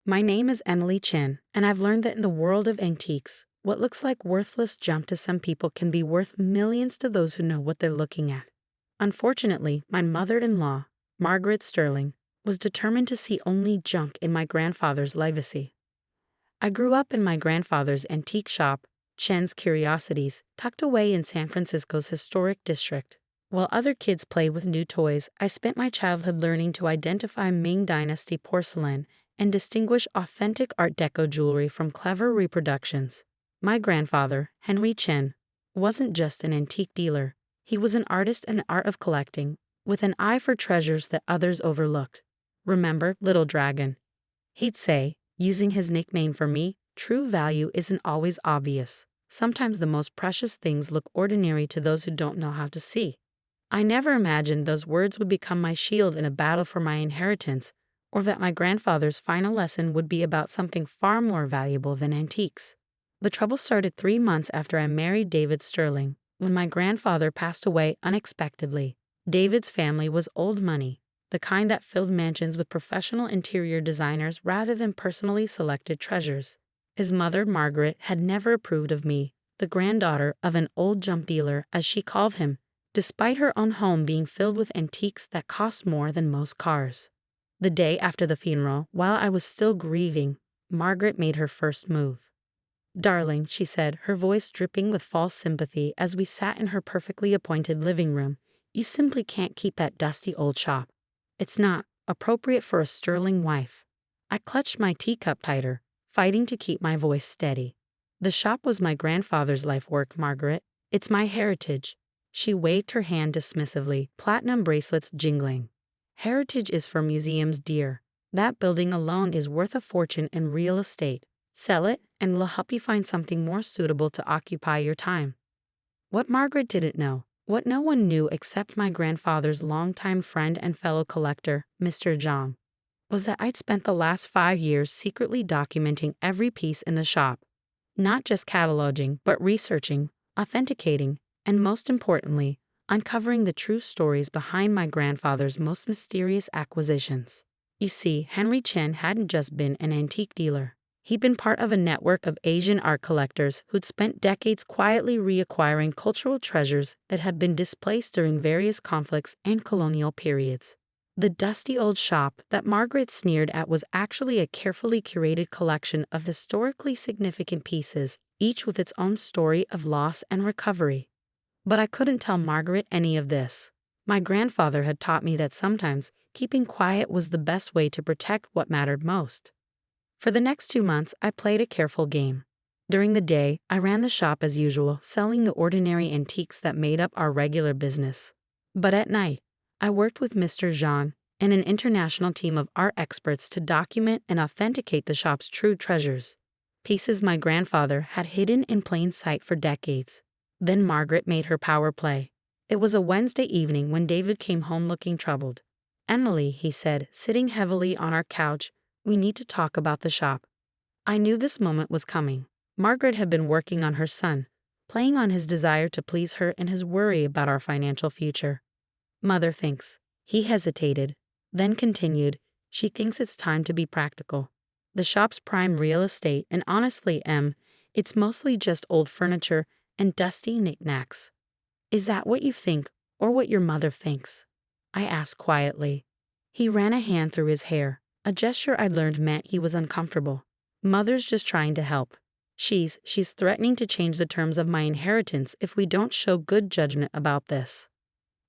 My name is Emily Chen, and I've learned that in the world of antiques, what looks like worthless junk to some people can be worth millions to those who know what they're looking at. Unfortunately, my mother-in-law, Margaret Sterling, was determined to see only junk in my grandfather's legacy. I grew up in my grandfather's antique shop, Chen's Curiosities, tucked away in San Francisco's historic district. While other kids played with new toys, I spent my childhood learning to identify Ming dynasty porcelain and distinguish authentic Art Deco jewelry from clever reproductions. My grandfather, Henry Chen, wasn't just an antique dealer. He was an artist in the art of collecting, with an eye for treasures that others overlooked. "Remember, little dragon?" he'd say, using his nickname for me. True value isn't always obvious. Sometimes the most precious things look ordinary to those who don't know how to see. I never imagined those words would become my shield in a battle for my inheritance, or that my grandfather's final lesson would be about something far more valuable than antiques. The trouble started 3 months after I married David Sterling, when my grandfather passed away unexpectedly. David's family was old money, the kind that filled mansions with professional interior designers rather than personally selected treasures. His mother, Margaret, had never approved of me, the granddaughter of an old junk dealer, as she called him, despite her own home being filled with antiques that cost more than most cars. The day after the funeral, while I was still grieving, Margaret made her first move. "Darling," she said, her voice dripping with false sympathy as we sat in her perfectly appointed living room, "you simply can't keep that dusty old shop. It's not appropriate for a Sterling wife." I clutched my teacup tighter, fighting to keep my voice steady. "The shop was my grandfather's life work, Margaret. It's my heritage." She waved her hand dismissively, platinum bracelets jingling. "Heritage is for museums, dear. That building alone is worth a fortune in real estate. Sell it, and we'll help you find something more suitable to occupy your time." What Margaret didn't know, what no one knew except my grandfather's longtime friend and fellow collector, Mr. Zhang, was that I'd spent the last 5 years secretly documenting every piece in the shop. Not just cataloging, but researching, authenticating, and most importantly, uncovering the true stories behind my grandfather's most mysterious acquisitions. You see, Henry Chen hadn't just been an antique dealer. He'd been part of a network of Asian art collectors who'd spent decades quietly reacquiring cultural treasures that had been displaced during various conflicts and colonial periods. The dusty old shop that Margaret sneered at was actually a carefully curated collection of historically significant pieces, each with its own story of loss and recovery. But I couldn't tell Margaret any of this. My grandfather had taught me that sometimes keeping quiet was the best way to protect what mattered most. For the next 2 months, I played a careful game. During the day, I ran the shop as usual, selling the ordinary antiques that made up our regular business. But at night, I worked with Mr. Zhang and an international team of art experts to document and authenticate the shop's true treasures, pieces my grandfather had hidden in plain sight for decades. Then Margaret made her power play. It was a Wednesday evening when David came home looking troubled. "Emily," he said, sitting heavily on our couch, "we need to talk about the shop." I knew this moment was coming. Margaret had been working on her son, playing on his desire to please her and his worry about our financial future. "Mother thinks." He hesitated, then continued, "She thinks it's time to be practical. The shop's prime real estate, and honestly, it's mostly just old furniture and dusty knickknacks." "Is that what you think, or what your mother thinks?" I asked quietly. He ran a hand through his hair, a gesture I learned meant he was uncomfortable. "Mother's just trying to help. She's threatening to change the terms of my inheritance if we don't show good judgment about this."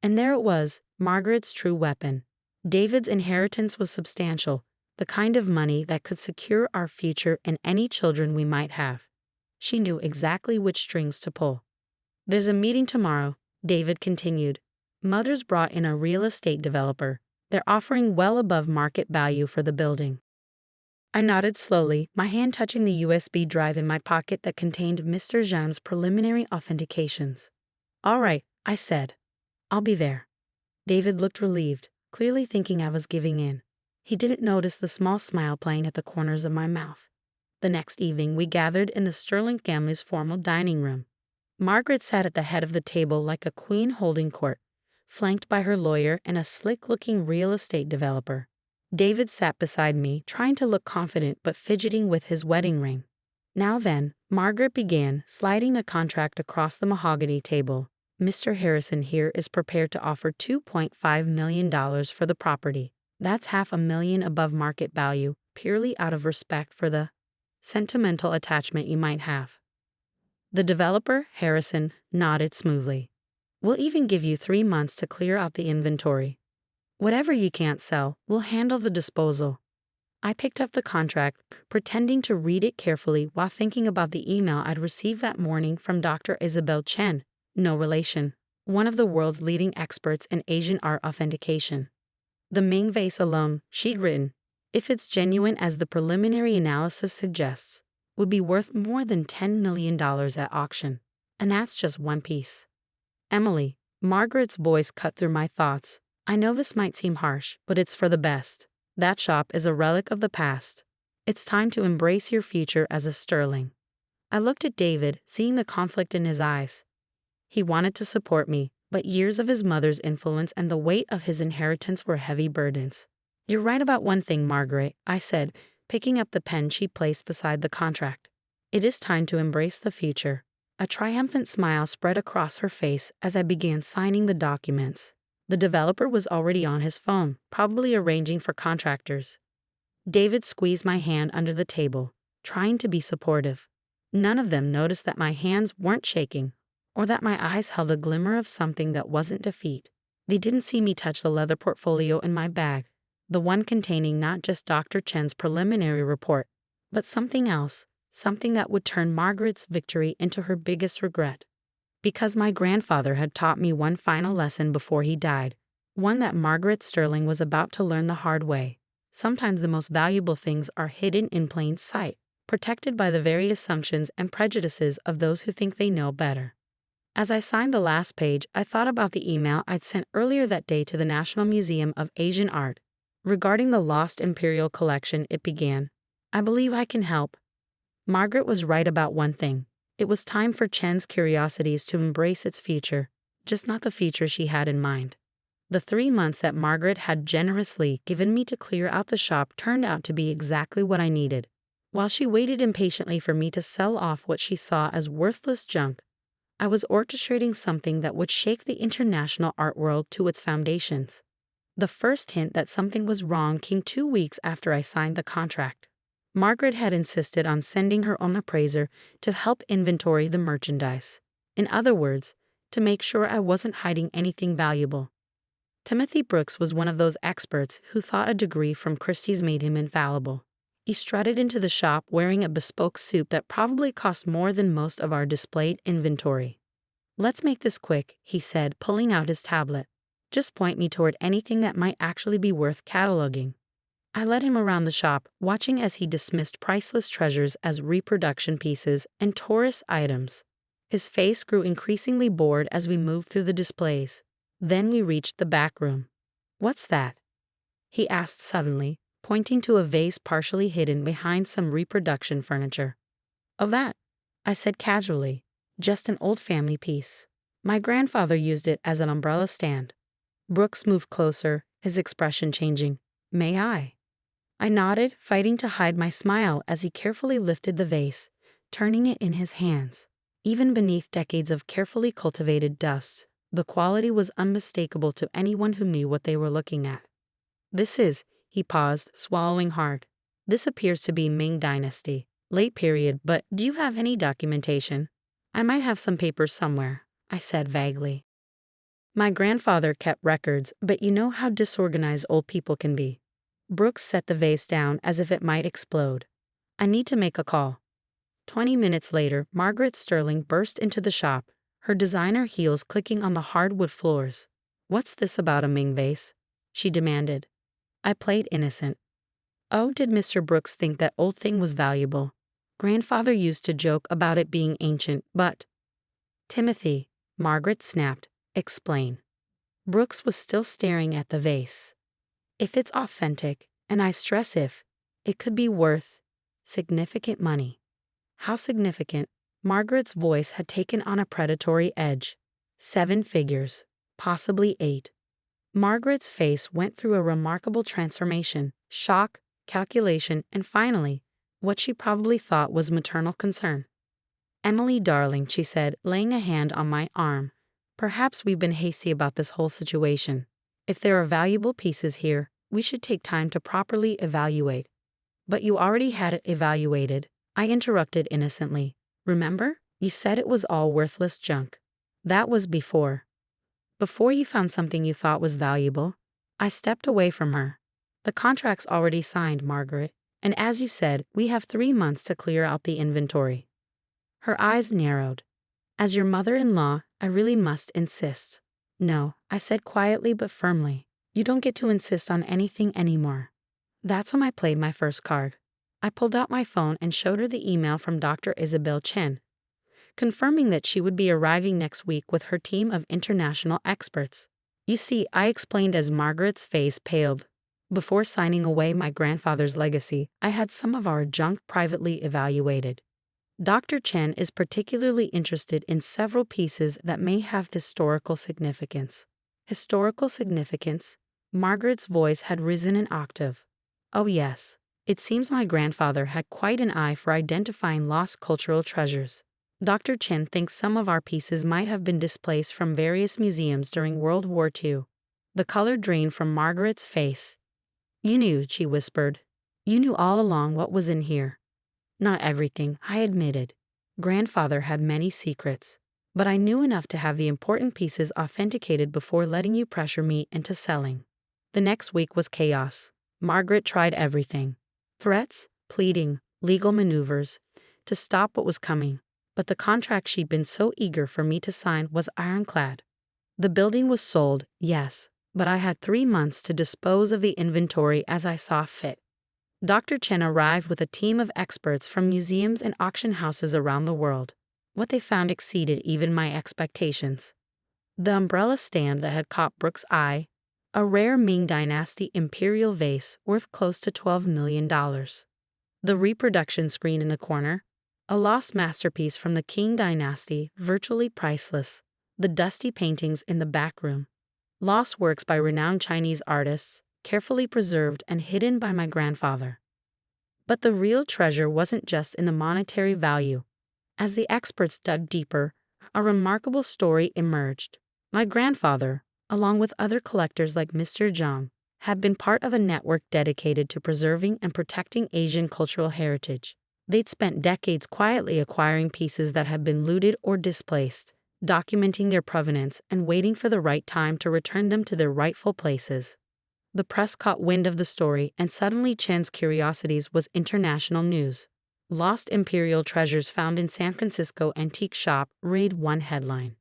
And there it was, Margaret's true weapon. David's inheritance was substantial, the kind of money that could secure our future and any children we might have. She knew exactly which strings to pull. "There's a meeting tomorrow," David continued. "Mother's brought in a real estate developer. They're offering well above market value for the building." I nodded slowly, my hand touching the USB drive in my pocket that contained Mr. Zhang's preliminary authentications. "All right," I said. "I'll be there." David looked relieved, clearly thinking I was giving in. He didn't notice the small smile playing at the corners of my mouth. The next evening, we gathered in the Sterling family's formal dining room. Margaret sat at the head of the table like a queen holding court, flanked by her lawyer and a slick-looking real estate developer. David sat beside me, trying to look confident but fidgeting with his wedding ring. Now then, Margaret began, sliding a contract across the mahogany table. Mr. Harrison here is prepared to offer $2.5 million for the property. That's $500,000 above market value, purely out of respect for the sentimental attachment you might have. The developer, Harrison, nodded smoothly. We'll even give you 3 months to clear out the inventory. Whatever you can't sell, we'll handle the disposal. I picked up the contract, pretending to read it carefully while thinking about the email I'd received that morning from Dr. Emily Chen, no relation, one of the world's leading experts in Asian art authentication. The Ming vase alone, she'd written, if it's genuine as the preliminary analysis suggests, would be worth more than $10 million at auction. And that's just one piece. Emily, Margaret's voice cut through my thoughts. I know this might seem harsh, but it's for the best. That shop is a relic of the past. It's time to embrace your future as a Sterling. I looked at David, seeing the conflict in his eyes. He wanted to support me, but years of his mother's influence and the weight of his inheritance were heavy burdens. You're right about one thing, Margaret, I said, picking up the pen she placed beside the contract. It is time to embrace the future. A triumphant smile spread across her face as I began signing the documents. The developer was already on his phone, probably arranging for contractors. David squeezed my hand under the table, trying to be supportive. None of them noticed that my hands weren't shaking, or that my eyes held a glimmer of something that wasn't defeat. They didn't see me touch the leather portfolio in my bag, the one containing not just Dr. Chen's preliminary report, but something else, something that would turn Margaret's victory into her biggest regret. Because my grandfather had taught me one final lesson before he died, one that Margaret Sterling was about to learn the hard way. Sometimes the most valuable things are hidden in plain sight, protected by the very assumptions and prejudices of those who think they know better. As I signed the last page, I thought about the email I'd sent earlier that day to the National Museum of Asian Art. Regarding the lost imperial collection, it began, I believe I can help. Margaret was right about one thing. It was time for Chen's Curiosities to embrace its future, just not the future she had in mind. The 3 months that Margaret had generously given me to clear out the shop turned out to be exactly what I needed. While she waited impatiently for me to sell off what she saw as worthless junk, I was orchestrating something that would shake the international art world to its foundations. The first hint that something was wrong came 2 weeks after I signed the contract. Margaret had insisted on sending her own appraiser to help inventory the merchandise. In other words, to make sure I wasn't hiding anything valuable. Timothy Brooks was one of those experts who thought a degree from Christie's made him infallible. He strutted into the shop wearing a bespoke suit that probably cost more than most of our displayed inventory. Let's make this quick, he said, pulling out his tablet. Just point me toward anything that might actually be worth cataloging. I led him around the shop, watching as he dismissed priceless treasures as reproduction pieces and tourist items. His face grew increasingly bored as we moved through the displays. Then we reached the back room. What's that? He asked suddenly, pointing to a vase partially hidden behind some reproduction furniture. Oh, that, I said casually, just an old family piece. My grandfather used it as an umbrella stand. Brooks moved closer, his expression changing. May I? I nodded, fighting to hide my smile as he carefully lifted the vase, turning it in his hands. Even beneath decades of carefully cultivated dust, the quality was unmistakable to anyone who knew what they were looking at. This is, he paused, swallowing hard. This appears to be Ming dynasty, late period, but do you have any documentation? I might have some papers somewhere, I said vaguely. My grandfather kept records, but you know how disorganized old people can be. Brooks set the vase down as if it might explode. I need to make a call. 20 minutes later, Margaret Sterling burst into the shop, her designer heels clicking on the hardwood floors. What's this about a Ming vase? She demanded. I played innocent. Oh, did Mr. Brooks think that old thing was valuable? Grandfather used to joke about it being ancient, but... Timothy, Margaret snapped, explain. Brooks was still staring at the vase. If it's authentic, and I stress if, it could be worth significant money. How significant? Margaret's voice had taken on a predatory edge. 7 figures, possibly 8. Margaret's face went through a remarkable transformation: shock, calculation, and finally, what she probably thought was maternal concern. "Emily, darling," she said, laying a hand on my arm, "perhaps we've been hasty about this whole situation. If there are valuable pieces here, we should take time to properly evaluate." "But you already had it evaluated," I interrupted innocently. "Remember? You said it was all worthless junk." "That was before. Before you found something you thought was valuable." I stepped away from her. "The contract's already signed, Margaret, and as you said, we have 3 months to clear out the inventory." Her eyes narrowed. "As your mother-in-law, I really must insist." "No," I said quietly but firmly. "You don't get to insist on anything anymore." That's when I played my first card. I pulled out my phone and showed her the email from Dr. Isabel Chen, confirming that she would be arriving next week with her team of international experts. "You see," I explained as Margaret's face paled, "before signing away my grandfather's legacy, I had some of our junk privately evaluated. Dr. Chen is particularly interested in several pieces that may have historical significance." Historical significance? Margaret's voice had risen an octave. "Oh yes. It seems my grandfather had quite an eye for identifying lost cultural treasures. Dr. Chen thinks some of our pieces might have been displaced from various museums during World War II. The color drained from Margaret's face. "You knew," she whispered. "You knew all along what was in here." "Not everything," I admitted. "Grandfather had many secrets. But I knew enough to have the important pieces authenticated before letting you pressure me into selling." The next week was chaos. Margaret tried everything: threats, pleading, legal maneuvers, to stop what was coming. But the contract she'd been so eager for me to sign was ironclad. The building was sold, yes, but I had 3 months to dispose of the inventory as I saw fit. Dr. Chen arrived with a team of experts from museums and auction houses around the world. What they found exceeded even my expectations. The umbrella stand that had caught Brooke's eye, a rare Ming dynasty imperial vase worth close to $12 million. The reproduction screen in the corner, a lost masterpiece from the Qing dynasty, virtually priceless. The dusty paintings in the back room, lost works by renowned Chinese artists, carefully preserved and hidden by my grandfather. But the real treasure wasn't just in the monetary value. As the experts dug deeper, a remarkable story emerged. My grandfather, along with other collectors like Mr. Zhang, had been part of a network dedicated to preserving and protecting Asian cultural heritage. They'd spent decades quietly acquiring pieces that had been looted or displaced, documenting their provenance and waiting for the right time to return them to their rightful places. The press caught wind of the story, and suddenly Chen's Curiosities was international news. "Lost imperial treasures found in San Francisco antique shop," read one headline.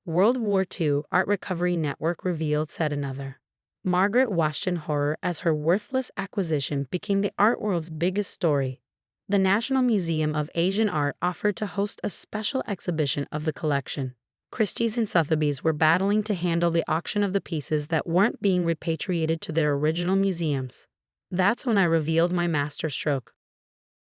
"World War II Art Recovery Network revealed," said another. Margaret watched in horror as her worthless acquisition became the art world's biggest story. The National Museum of Asian Art offered to host a special exhibition of the collection. Christie's and Sotheby's were battling to handle the auction of the pieces that weren't being repatriated to their original museums. That's when I revealed my masterstroke.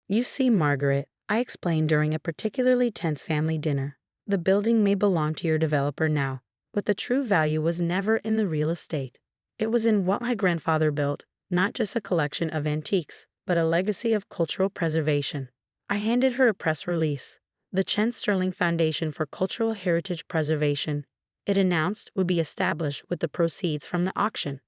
"You see, Margaret," I explained during a particularly tense family dinner, "the building may belong to your developer now, but the true value was never in the real estate. It was in what my grandfather built, not just a collection of antiques, but a legacy of cultural preservation." I handed her a press release. The Chen Sterling Foundation for Cultural Heritage Preservation, it announced, would be established with the proceeds from the auction.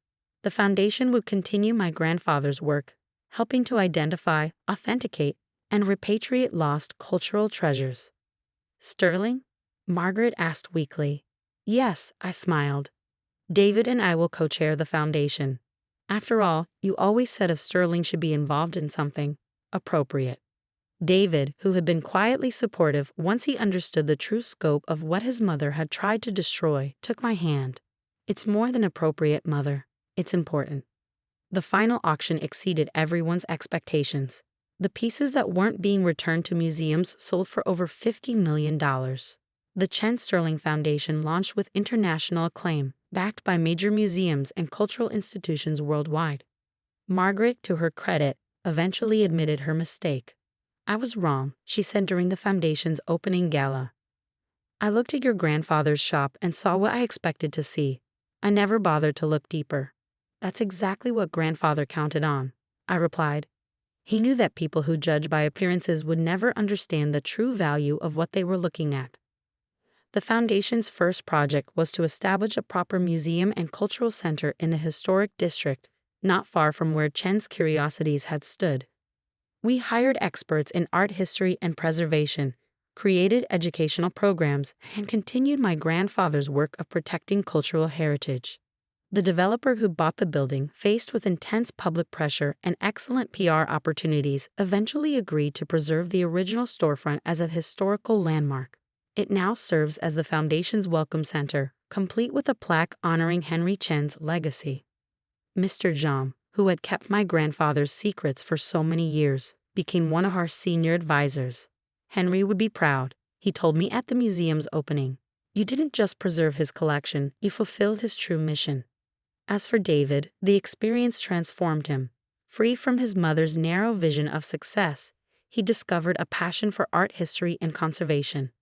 The foundation would continue my grandfather's work, helping to identify, authenticate, and repatriate lost cultural treasures. "Sterling?" Margaret asked weakly. "Yes," I smiled. "David and I will co-chair the foundation. After all, you always said if Sterling should be involved in something appropriate." David, who had been quietly supportive once he understood the true scope of what his mother had tried to destroy, took my hand. "It's more than appropriate, Mother. It's important." The final auction exceeded everyone's expectations. The pieces that weren't being returned to museums sold for over $50 million. The Chen Sterling Foundation launched with international acclaim, backed by major museums and cultural institutions worldwide. Margaret, to her credit, eventually admitted her mistake. "I was wrong," she said during the foundation's opening gala. "I looked at your grandfather's shop and saw what I expected to see: I never bothered to look deeper. That's exactly what grandfather counted on, I replied. He knew that people who judge by appearances would never understand the true value of what they were looking at. The Foundation's first project was to establish a proper museum and cultural center in the historic district, not far from where Chen's Curiosities had stood. We hired experts in art history and preservation, created educational programs, and continued my grandfather's work of protecting cultural heritage. The developer who bought the building, faced with intense public pressure and excellent PR opportunities, eventually agreed to preserve the original storefront as a historical landmark. It now serves as the Foundation's welcome center, complete with a plaque honoring Henry Chen's legacy. Mr. Zhang, who had kept my grandfather's secrets for so many years, became one of our senior advisors. Henry would be proud, he told me at the museum's opening. You didn't just preserve his collection, you fulfilled his true mission. As for David, the experience transformed him. Free from his mother's narrow vision of success, he discovered a passion for art history and conservation.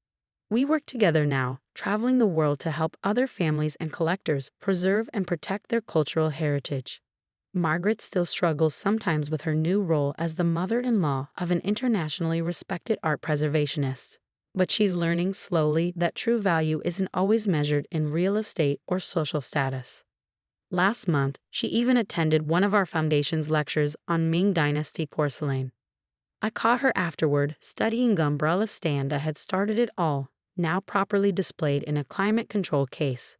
We work together now, traveling the world to help other families and collectors preserve and protect their cultural heritage. Margaret still struggles sometimes with her new role as the mother-in-law of an internationally respected art preservationist. But she's learning slowly that true value isn't always measured in real estate or social status. Last month, she even attended one of our Foundation's lectures on Ming dynasty porcelain. I caught her afterward studying the umbrella stand that had started it all, now properly displayed in a climate-controlled case.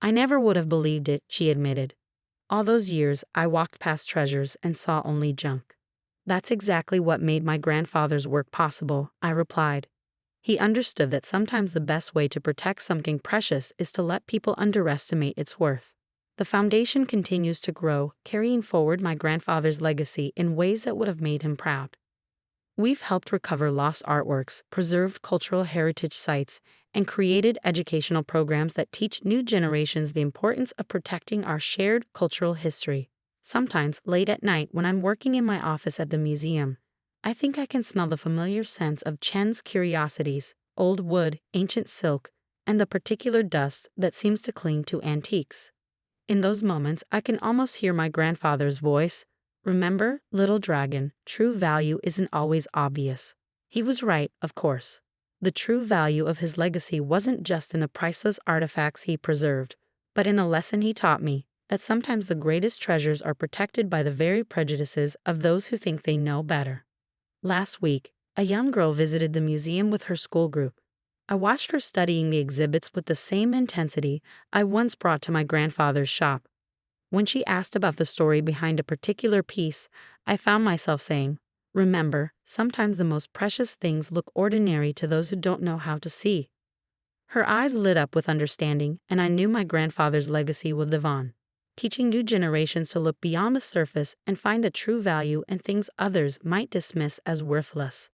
I never would have believed it, she admitted. All those years, I walked past treasures and saw only junk. That's exactly what made my grandfather's work possible, I replied. He understood that sometimes the best way to protect something precious is to let people underestimate its worth. The Foundation continues to grow, carrying forward my grandfather's legacy in ways that would have made him proud. We've helped recover lost artworks, preserved cultural heritage sites, and created educational programs that teach new generations the importance of protecting our shared cultural history. Sometimes, late at night when I'm working in my office at the museum, I think I can smell the familiar scents of Chen's Curiosities, old wood, ancient silk, and the particular dust that seems to cling to antiques. In those moments, I can almost hear my grandfather's voice. Remember, little dragon, true value isn't always obvious. He was right, of course. The true value of his legacy wasn't just in the priceless artifacts he preserved, but in the lesson he taught me, that sometimes the greatest treasures are protected by the very prejudices of those who think they know better. Last week, a young girl visited the museum with her school group. I watched her studying the exhibits with the same intensity I once brought to my grandfather's shop. When she asked about the story behind a particular piece, I found myself saying, "Remember, sometimes the most precious things look ordinary to those who don't know how to see." Her eyes lit up with understanding, and I knew my grandfather's legacy would live on, teaching new generations to look beyond the surface and find a true value in things others might dismiss as worthless.